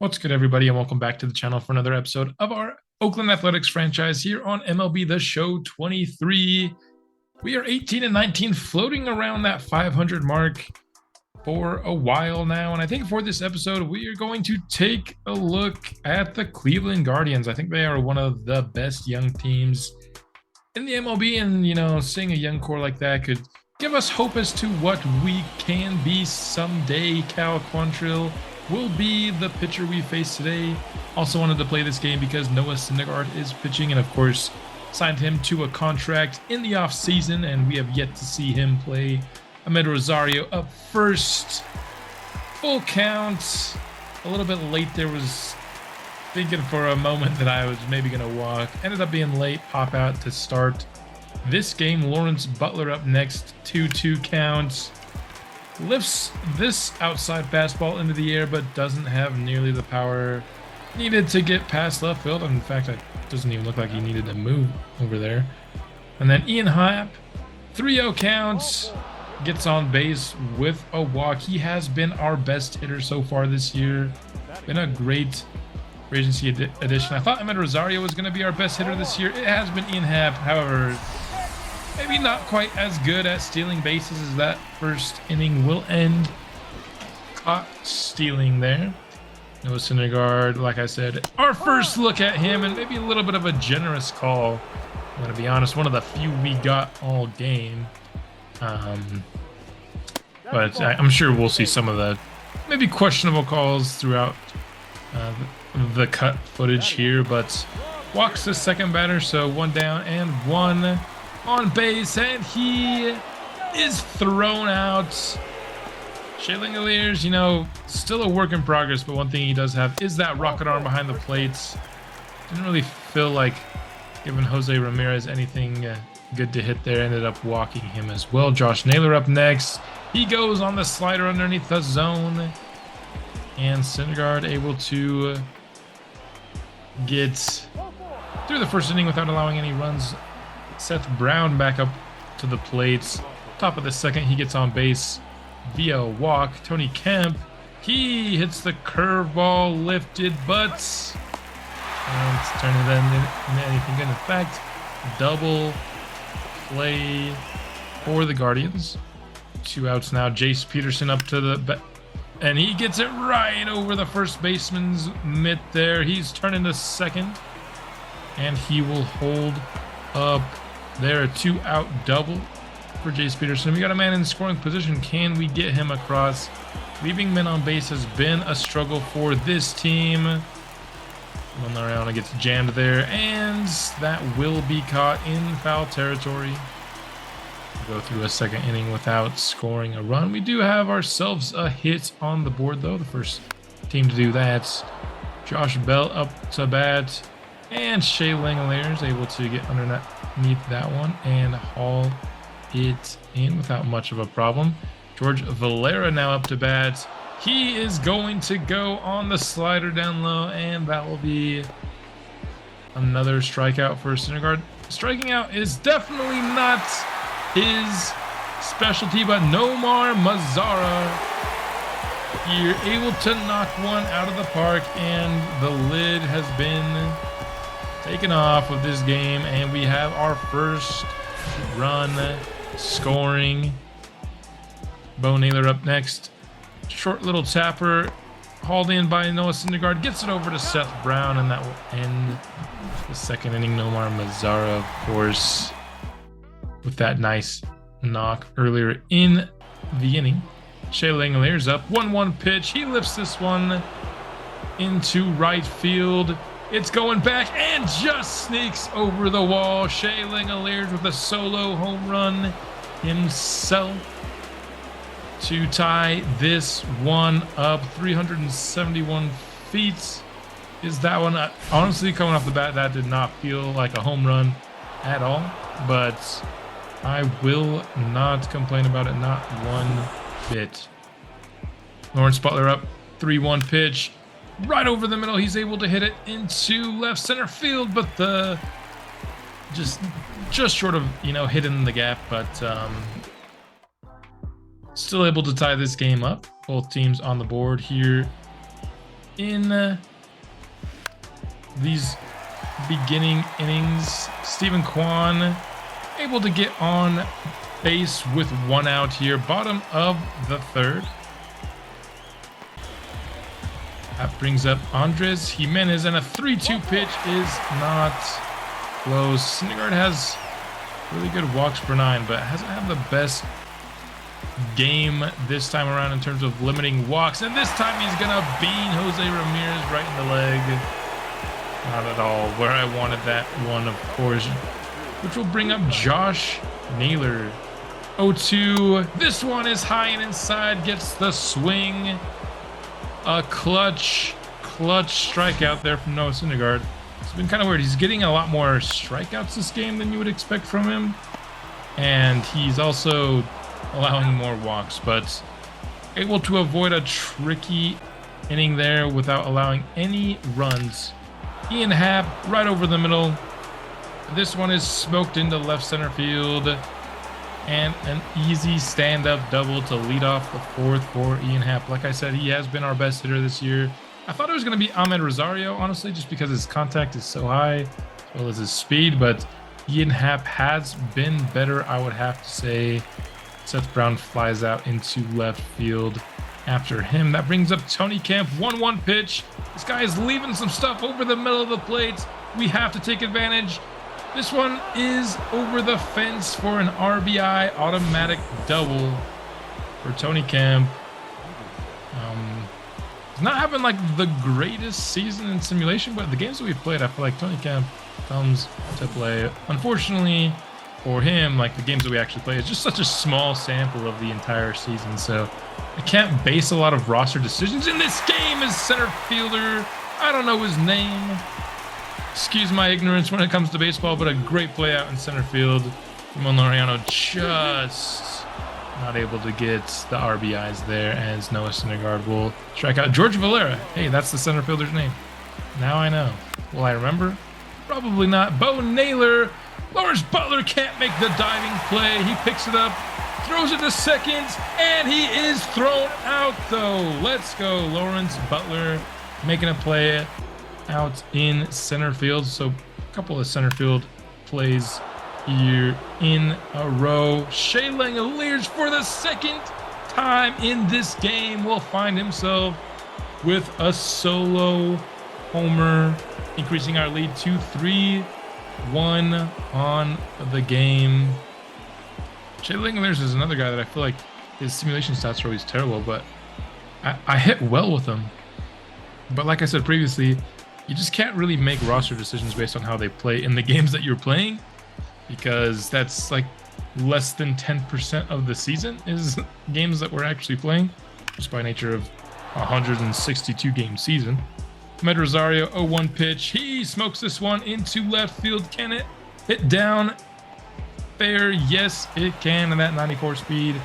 What's good, everybody, and welcome back to the channel for another episode of our Oakland Athletics franchise here on MLB The Show 23. We are 18 and 19, floating around that 500 mark for a while now, and I think for this episode, we are going to take a look at the Cleveland Guardians. I think they are one of the best young teams in the MLB, and, seeing a young core like that could give us hope as to what we can be someday. Cal Quantrill will be the pitcher we face today. Also wanted to play this game because Noah Syndergaard is pitching, and of course signed him to a contract in the offseason, and we have yet to see him play. Ahmed Rosario up first. Full count. A little bit late there. Was thinking for a moment that I was maybe going to walk. Ended up being late. Pop out to start this game. Lawrence Butler up next. 2-2 count. Lifts this outside fastball into the air, but doesn't have nearly the power needed to get past left field. In fact, it doesn't even look like he needed to move over there. And then Ian Happ, 3-0 counts, gets on base with a walk. He has been our best hitter so far this year. Been a great free agency addition. I thought Ahmed Rosario was going to be our best hitter this year. It has been Ian Happ. However, maybe not quite as good at stealing bases as that first inning will end. Caught stealing there. Noah Syndergaard, like I said, our first look at him, and maybe a little bit of a generous call. I'm going to be honest, one of the few we got all game. But I'm sure we'll see some of the maybe questionable calls throughout the cut footage here. But walks the second batter, so one down and one on base, and he is thrown out. Shea Langeliers, still a work in progress, but one thing he does have is that rocket arm behind the plates. Didn't really feel like giving Jose Ramirez anything good to hit there. Ended up walking him as well. Josh Naylor up next. He goes on the slider underneath the zone, and Syndergaard able to get through the first inning without allowing any runs. Seth Brown back up to the plate. Top of the second, he gets on base via a walk. Tony Kemp, he hits the curveball, lifted, but it's turning it into anything good. In fact, double play for the Guardians. 2 outs now. Jace Peterson up to the and he gets it right over the first baseman's mitt there. He's turning to second, and he will hold up there. A 2-out double for Jace Peterson. We got a man in scoring position. Can we get him across? Leaving men on base has been a struggle for this team. Mariano gets jammed there, and that will be caught in foul territory. We'll go through a second inning without scoring a run. We do have ourselves a hit on the board, though. The first team to do that. Josh Bell up to bat, and Shea Langeliers able to get underneath that one and haul it in without much of a problem. George Valera now up to bat. He is going to go on the slider down low, and that will be another strikeout for Syndergaard. Striking out is definitely not his specialty, but Nomar Mazara here able to knock one out of the park, and the lid has been taken off of this game, and we have our first run scoring. Bo Naylor up next. Short little tapper hauled in by Noah Syndergaard, gets it over to Seth Brown, and that will end the second inning. Nomar Mazara, of course, with that nice knock earlier in the inning. Shea Langeliers up. 1-1 pitch. He lifts this one into right field. It's going back and just sneaks over the wall. Shea Langeliers with a solo home run himself to tie this one up. 371 feet is that one. Honestly, coming off the bat, that did not feel like a home run at all, but I will not complain about it, not one bit. Lawrence Butler up. 3-1 pitch. Right over the middle. He's able to hit it into left center field, but the just short of, hitting the gap, but still able to tie this game up. Both teams on the board here in these beginning innings. Stephen Kwan able to get on base with 1 out here, bottom of the 3rd. That brings up Andres Jimenez, and a 3-2 pitch is not close. Syndergaard has really good walks per 9, but hasn't had the best game this time around in terms of limiting walks. And this time he's gonna bean Jose Ramirez right in the leg. Not at all where I wanted that one, of course, which will bring up Josh Naylor. 0-2. This one is high and inside, gets the swing. A clutch strikeout there from Noah Syndergaard. It's been kind of weird. He's getting a lot more strikeouts this game than you would expect from him, and he's also allowing more walks, but able to avoid a tricky inning there without allowing any runs. Ian Happ right over the middle. This one is smoked into left center field, and an easy stand-up double to lead off the 4th for Ian Happ. Like I said, he has been our best hitter this year. I thought it was going to be Ahmed Rosario, honestly, just because his contact is so high, as well as his speed, but Ian Happ has been better, I would have to say. Seth Brown flies out into left field after him. That brings up Tony Kemp. 1-1 pitch. This guy is leaving some stuff over the middle of the plate. We have to take advantage. This one is over the fence for an RBI automatic double for Tony Kemp. He's not having like the greatest season in simulation, but the games that we've played, I feel like Tony Kemp comes to play. Unfortunately for him, like the games that we actually play, it's just such a small sample of the entire season, so I can't base a lot of roster decisions. In this game is center fielder, I don't know his name. Excuse my ignorance when it comes to baseball, but a great play out in center field. Ramon Laureano just not able to get the RBIs there, as Noah Syndergaard will strike out. George Valera. Hey, that's the center fielder's name. Now I know. Will I remember? Probably not. Bo Naylor. Lawrence Butler can't make the diving play. He picks it up, throws it to second, and he is thrown out, though. Let's go, Lawrence Butler making a play out in center field. So a couple of center field plays here in a row. Shea Langoliers, for the 2nd time in this game, will find himself with a solo homer, increasing our lead to 3-1 on the game. Shea Langoliers is another guy that I feel like his simulation stats are always terrible, but I hit well with him. But like I said previously, you just can't really make roster decisions based on how they play in the games that you're playing, because that's like less than 10% of the season is games that we're actually playing, just by nature of 162 game season. Ahmed Rosario, 0-1 pitch. He smokes this one into left field. Can it hit down fair? Yes, it can. And that 94 speed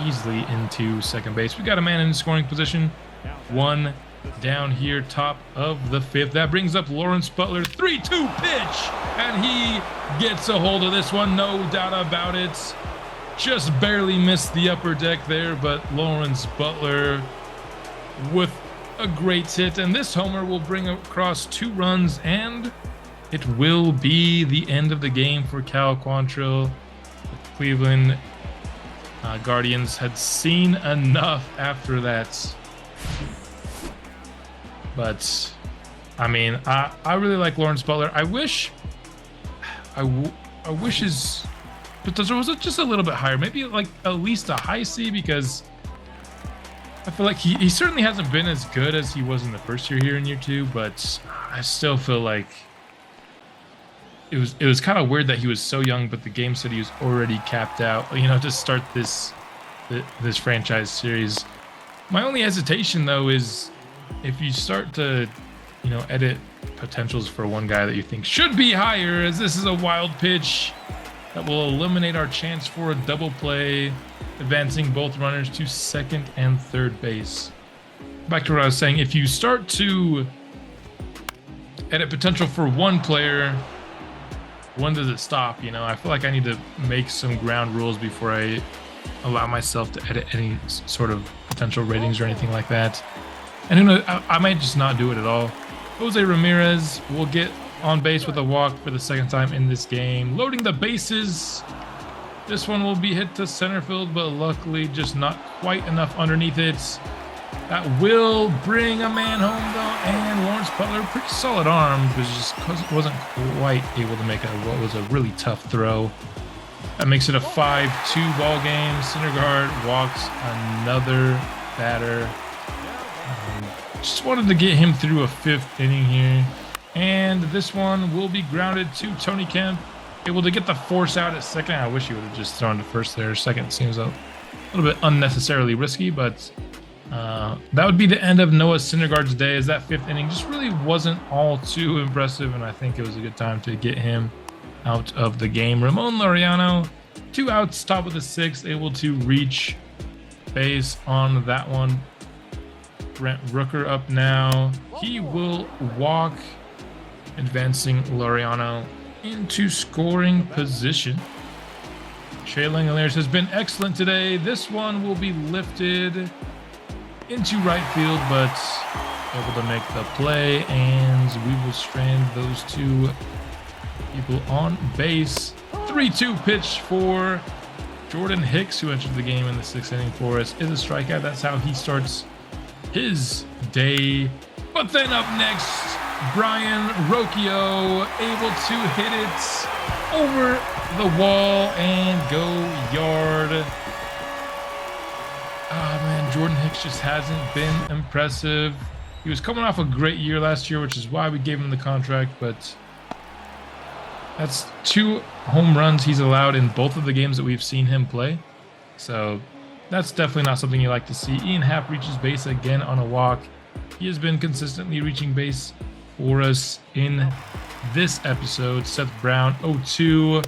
easily into second base. We got a man in scoring position. 1 down here, top of the 5th. That brings up Lawrence Butler. 3-2 pitch, and he gets a hold of this one, no doubt about it. Just barely missed the upper deck there, but Lawrence Butler with a great hit, and this homer will bring across 2 runs, and it will be the end of the game for Cal Quantrill. The Cleveland Guardians had seen enough after that. But I mean, I really like Lawrence Butler. I wish his potential was just a little bit higher, maybe like at least a high C, because I feel like he certainly hasn't been as good as he was in the first year here in year 2, but I still feel like it was kind of weird that he was so young, but the game said he was already capped out, you know, to start this franchise series. My only hesitation though is if you start to, you know, edit potentials for one guy that you think should be higher, as this is a wild pitch that will eliminate our chance for a double play, advancing both runners to second and third base. Back to what I was saying, if you start to edit potential for one player, when does it stop? You know, I feel like I need to make some ground rules before I allow myself to edit any sort of potential ratings or anything like that. And who knows, I might just not do it at all. Jose Ramirez will get on base with a walk for the second time in this game. Loading the bases. This one will be hit to center field, but luckily just not quite enough underneath it. That will bring a man home, though, and Lawrence Butler, pretty solid arm, but just wasn't quite able to make what was a really tough throw. That makes it a 5-2 ball game. Syndergaard walks another batter. Just wanted to get him through a 5th inning here. And this one will be grounded to Tony Kemp. Able to get the force out at second. I wish he would have just thrown to first there. Second seems a little bit unnecessarily risky, but that would be the end of Noah Syndergaard's day, as that 5th inning just really wasn't all too impressive, and I think it was a good time to get him out of the game. Ramon Laureano, 2 outs, top of the 6th, able to reach base on that one. Brent Rooker up now. He will walk, advancing Laureano into scoring position. Shea Langeliers has been excellent today. This one will be lifted into right field, but able to make the play, and we will strand those 2 people on base. 3-2 pitch for Jordan Hicks, who entered the game in the 6th inning for us, is a strikeout. That's how he starts his day. But then up next, Brian Rocchio able to hit it over the wall and go yard. Oh man, Jordan Hicks just hasn't been impressive. He was coming off a great year last year, which is why we gave him the contract, but that's 2 home runs he's allowed in both of the games that we've seen him play. So that's definitely not something you like to see. Ian Happ reaches base again on a walk. He has been consistently reaching base for us in this episode. Seth Brown, 0-2.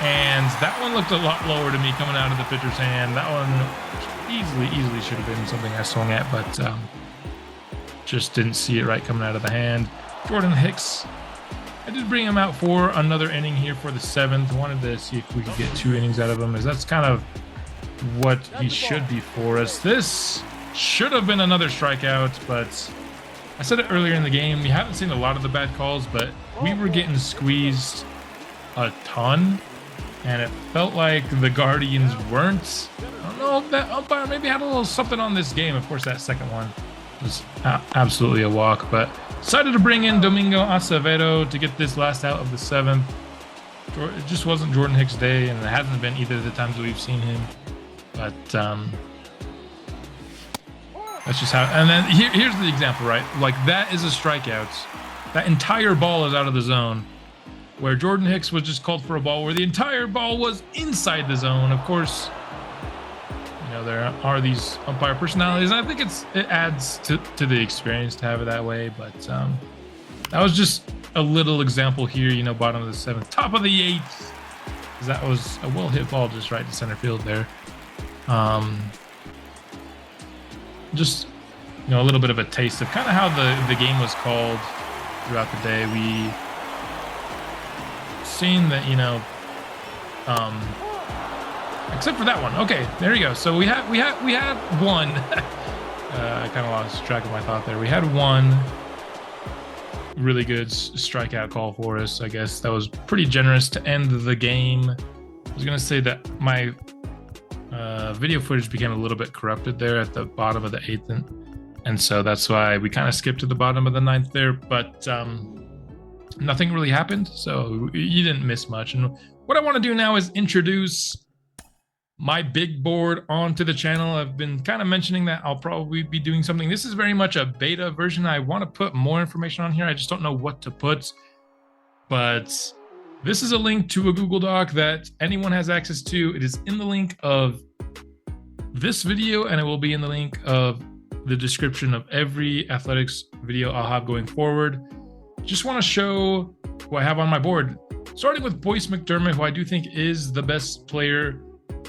And that one looked a lot lower to me coming out of the pitcher's hand. That one easily should have been something I swung at, but just didn't see it right coming out of the hand. Jordan Hicks, I did bring him out for another inning here for the 7th. Wanted to see if we could get 2 innings out of him, as that's kind of what he should be for us. This should have been another strikeout, but I said it earlier in the game, we haven't seen a lot of the bad calls, but we were getting squeezed a ton, and it felt like the Guardians weren't. I don't know if that umpire maybe had a little something on this game. Of course, that second one was absolutely a walk, but decided to bring in Domingo Acevedo to get this last out of the 7th. It just wasn't Jordan Hicks' day, and it hasn't been either of the times that we've seen him. But that's just how. And then here's the example, right? Like, that is a strikeout. That entire ball is out of the zone, where Jordan Hicks was just called for a ball where the entire ball was inside the zone. Of course, you know, there are these umpire personalities, and I think it adds to the experience to have it that way. But that was just a little example here. You know, bottom of the 7th, top of the 8th. That was a well-hit ball just right to center field there. Just, you know, a little bit of a taste of kind of how the game was called throughout the day. We seen that, you know, except for that one. Okay, there you go. So we had one. I kind of lost track of my thought there. We had one really good strikeout call for us. I guess that was pretty generous to end the game. I was gonna say that my video footage became a little bit corrupted there at the bottom of the 8th, and so that's why we kind of skipped to the bottom of the 9th there, but nothing really happened, so you didn't miss much. And what I want to do now is introduce my big board onto the channel. I've been kind of mentioning that I'll probably be doing something. This is very much a beta version. I want to put more information on here. I just don't know what to put, but this is a link to a Google Doc that anyone has access to. It is in the link of this video, and it will be in the link of the description of every athletics video I'll have going forward. Just want to show who I have on my board, starting with Boyce McDermott, who I do think is the best player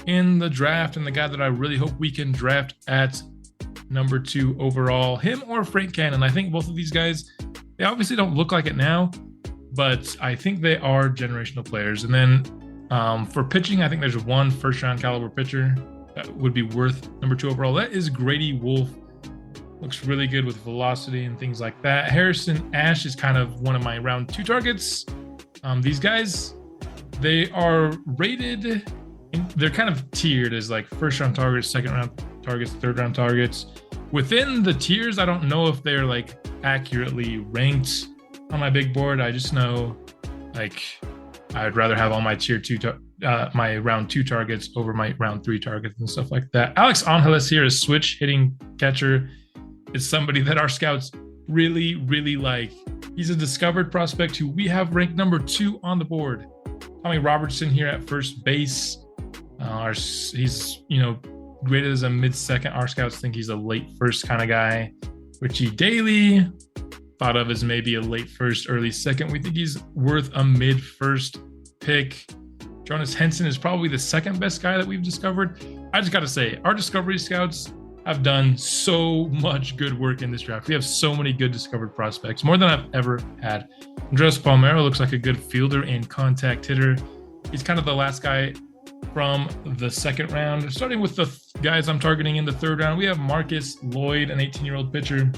in the draft and the guy that I really hope we can draft at number 2 overall. Him or Frank Cannon. I think both of these guys, they obviously don't look like it now, but I think they are generational players. And then for pitching, I think there's one first-round caliber pitcher that would be worth number 2 overall. That is Grady Wolf. Looks really good with velocity and things like that. Harrison Ash is kind of one of my round 2 targets. These guys, they are rated, they're kind of tiered as like first round targets, second round targets, third round targets. Within the tiers, I don't know if they're like accurately ranked on my big board. I just know like I'd rather have all my tier 2, my round 2 targets over my round 3 targets and stuff like that. Alex Angeles here is switch hitting catcher. It's somebody that our scouts really, really like. He's a discovered prospect who we have ranked number 2 on the board. Tommy Robertson here at first base. He's, graded as a mid-second. Our scouts think he's a late first kind of guy. Richie Daly, thought of as maybe a late first, early second. We think he's worth a mid-first pick. Jonas Henson is probably the second best guy that we've discovered. I just got to say, our discovery scouts have done so much good work in this draft. We have so many good discovered prospects, more than I've ever had. Andres Palmero looks like a good fielder and contact hitter. He's kind of the last guy from the second round. Starting with the guys I'm targeting in the third round, we have Marcus Lloyd, an 18-year-old pitcher.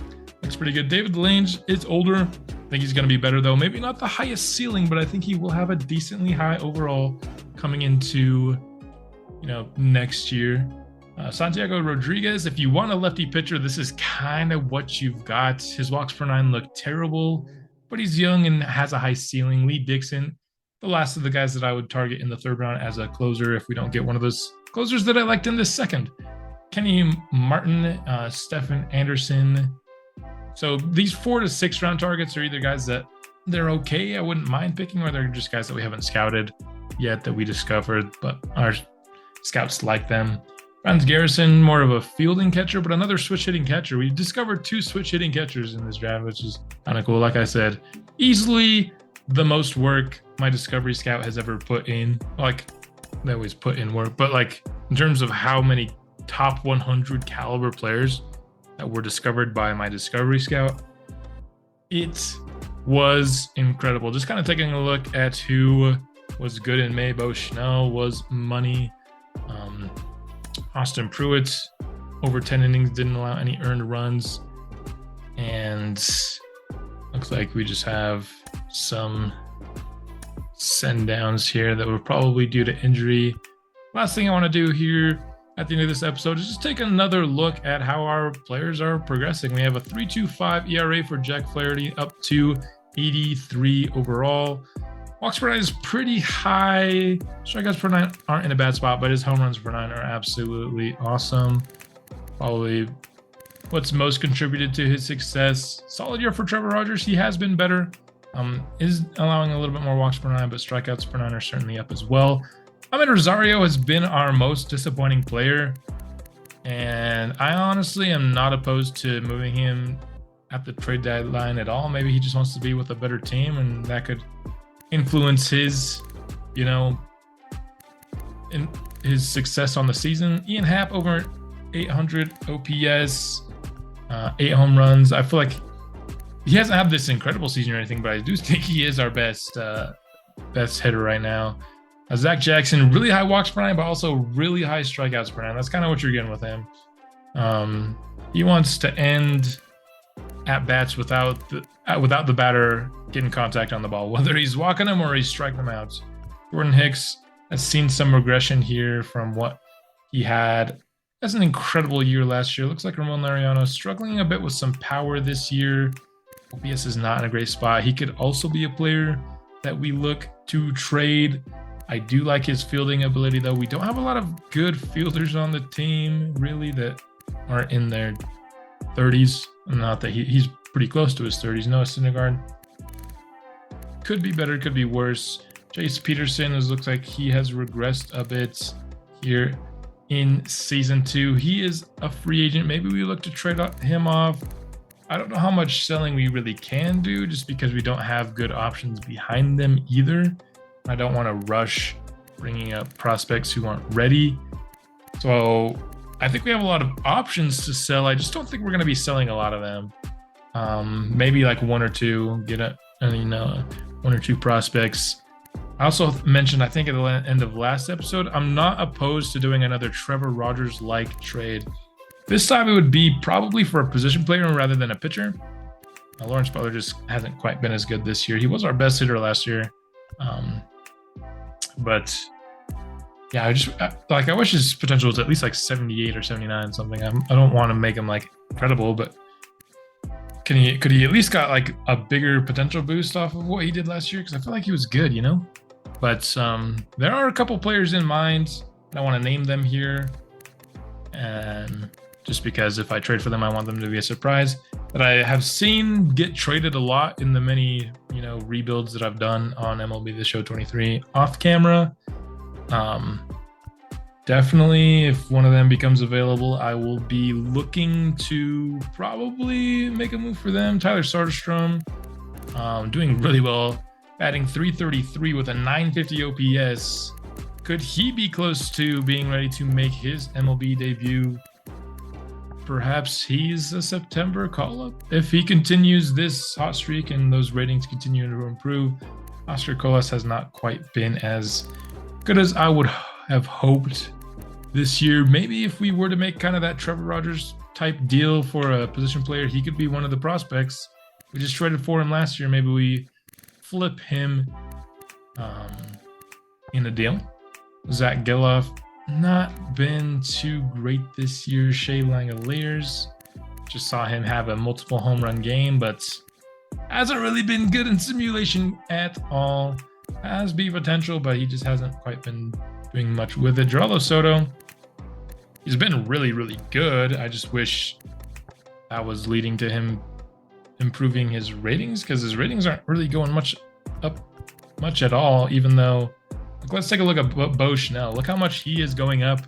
Looks pretty good. David Delange is older. I think he's going to be better, though. Maybe not the highest ceiling, but I think he will have a decently high overall coming into, next year. Santiago Rodriguez, if you want a lefty pitcher, this is kind of what you've got. His walks per 9 look terrible, but he's young and has a high ceiling. Lee Dixon, the last of the guys that I would target in the third round as a closer if we don't get one of those closers that I liked in this second. Kenny Martin, Stefan Anderson. So these 4 to 6 round targets are either guys that they're okay, I wouldn't mind picking, or they're just guys that we haven't scouted yet that we discovered, but our scouts like them. Franz Garrison, more of a fielding catcher, but another switch hitting catcher. We discovered 2 switch hitting catchers in this draft, which is kind of cool. Like I said, easily the most work my discovery scout has ever put in. Like, they always put in work, but like in terms of how many top 100 caliber players that were discovered by my discovery scout, it was incredible. Just kind of taking a look at who was good in May. Bo Schnell was money. Austin Pruitt, over 10 innings, didn't allow any earned runs. And looks like we just have some send downs here that were probably due to injury. Last thing I want to do here at the end of this episode is just take another look at how our players are progressing. We have a 3.25 ERA for Jack Flaherty, up to 83 overall. Walks per 9 is pretty high. Strikeouts per 9 aren't in a bad spot, but his home runs per 9 are absolutely awesome. Probably what's most contributed to his success. Solid year for Trevor Rogers. He has been better. Is allowing a little bit more walks per 9, but strikeouts per 9 are certainly up as well. Ahmed Rosario has been our most disappointing player, and I honestly am not opposed to moving him at the trade deadline at all. Maybe he just wants to be with a better team, and that could influence his, in his success on the season. Ian Happ, over 800 OPS, 8 home runs. I feel like he hasn't had this incredible season or anything, but I do think he is our best hitter right now. Zach Jackson, really high walks per 9, but also really high strikeouts per 9. That's kind of what you're getting with him. He wants to end at bats without the batter getting contact on the ball, whether he's walking him or he's striking them out. Jordan Hicks has seen some regression here from what he had as an incredible year last year. Looks like Ramon Laureano struggling a bit with some power this year. OPS is not in a great spot. He could also be a player that we look to trade. I do like his fielding ability, though. We don't have a lot of good fielders on the team, really, that are in their 30s. Not that he's pretty close to his 30s. Noah Syndergaard could be better, could be worse. Chase Peterson looks like he has regressed a bit here in season 2. He is a free agent. Maybe we look to trade him off. I don't know how much selling we really can do, just because we don't have good options behind them either. I don't want to rush bringing up prospects who aren't ready. So I think we have a lot of options to sell. I just don't think we're going to be selling a lot of them. Maybe like 1 or 2, get 1 or 2 prospects. I also mentioned, I think at the end of last episode, I'm not opposed to doing another Trevor Rogers-like trade. This time it would be probably for a position player rather than a pitcher. Lawrence Butler just hasn't quite been as good this year. He was our best hitter last year. But yeah, I wish his potential was at least like 78 or 79 something. I don't want to make him like incredible, but could he at least got like a bigger potential boost off of what he did last year? Because I feel like he was good, you know. But there are a couple players in mind. I want to name them here, and just because if I trade for them, I want them to be a surprise. That I have seen get traded a lot in the many, you know, rebuilds that I've done on MLB The Show 23 off camera. Definitely, if one of them becomes available, I will be looking to probably make a move for them. Tyler Soderstrom, doing really well, batting .333 with a .950 OPS. Could he be close to being ready to make his MLB debut? Perhaps he's a September call-up. If he continues this hot streak and those ratings continue to improve, Oscar Colas has not quite been as good as I would have hoped this year. Maybe if we were to make kind of that Trevor Rogers type deal for a position player, he could be one of the prospects. We just traded for him last year. Maybe we flip him in a deal. Zach Geloff, not been too great this year. Shea Langoliers, just saw him have a multiple home run game, but hasn't really been good in simulation at all. Has B potential, but he just hasn't quite been doing much with it. Geraldo Soto, he's been really, really good. I just wish that was leading to him improving his ratings, because his ratings aren't really going much at all, even though, let's take a look at Bo Schnell. Look how much he is going up,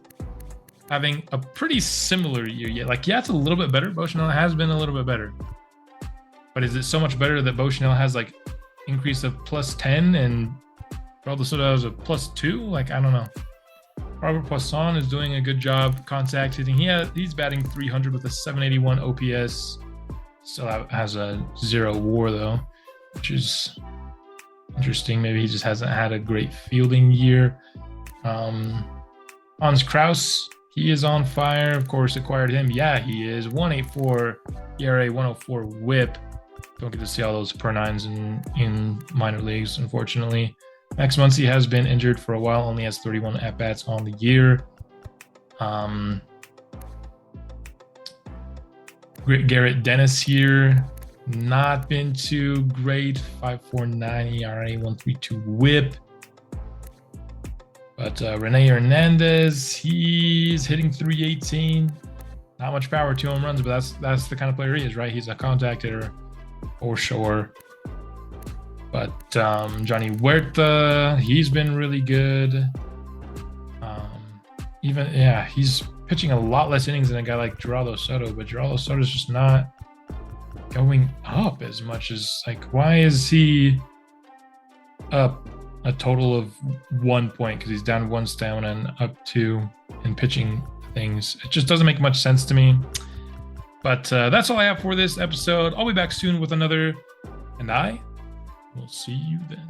having a pretty similar year. Yeah, it's a little bit better. Bo Schnell has been a little bit better. But is it so much better that Bo Schnell has like increase of +10 and Geraldo Soto has a +2? I don't know. Robert Poisson is doing a good job contact hitting. He's batting .300 with a .781 OPS. Still has a 0 WAR though, which is interesting. Maybe he just hasn't had a great fielding year. Hans Kraus, he is on fire. Of course, acquired him. Yeah, he is. 1.84 ERA, 104 WHIP. Don't get to see all those per nines in minor leagues, unfortunately. Max Muncy has been injured for a while. Only has 31 at bats on the year. Garrett Dennis here. Not been too great. 5.49 ERA, 1.32 WHIP. But Rene Hernandez, he's hitting .318. Not much power, 2 home runs, but that's the kind of player he is, right? He's a contact hitter for sure. But Johnny Huerta, he's been really good. He's pitching a lot less innings than a guy like Geraldo Soto, but Geraldo Soto's just not going up as much as, why is he up a total of 1 point? Because he's down 1 stamina and up 2 in pitching things. It just doesn't make much sense to me. But that's all I have for this episode. I'll be back soon with another, and I will see you then.